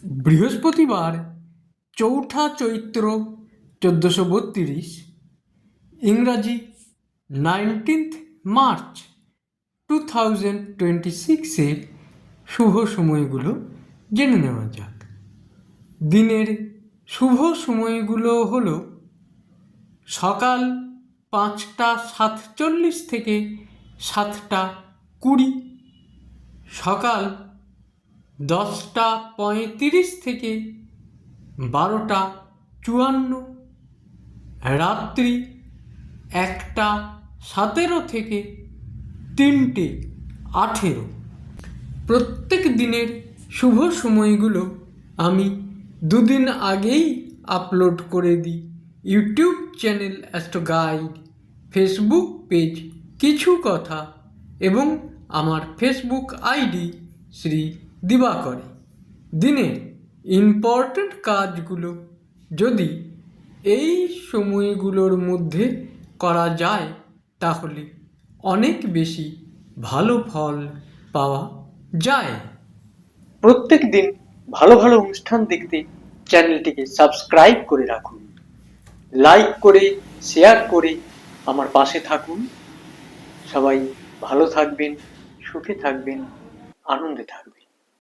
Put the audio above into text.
বৃহস্পতিবার ৪ঠা চৈত্র ১৪৩২, ইংরাজি 19th March 2026 শুভ সময়গুলো জেনে নেওয়া যাক। দিনের শুভ সময়গুলো হলো সকাল 5টা 47 থেকে 7টা 20, সকাল 10টা 35 থেকে 12টা 54, রাত্রি 1টা 17 থেকে 3টে 18। প্রত্যেক দিনের শুভ সময়গুলো আমি দুদিন আগেই আপলোড করে দিই YouTube channel astro guide, Facebook page কিছু কথা এবং আমার ফেসবুক আইডি শ্রী দিবাকরে। দিনের ইম্পর্ট্যান্ট কাজগুলো যদি এই সময়গুলোর মধ্যে করা যায় তাহলে অনেক বেশি ভালো ফল পাওয়া যায়। প্রত্যেক দিন ভালো ভালো অনুষ্ঠান দেখতে চ্যানেলটিকে সাবস্ক্রাইব করে রাখুন, লাইক করে শেয়ার করে আমার পাশে থাকুন। সবাই ভালো থাকবেন, সুখে থাকবেন, আনন্দে থাকবেন।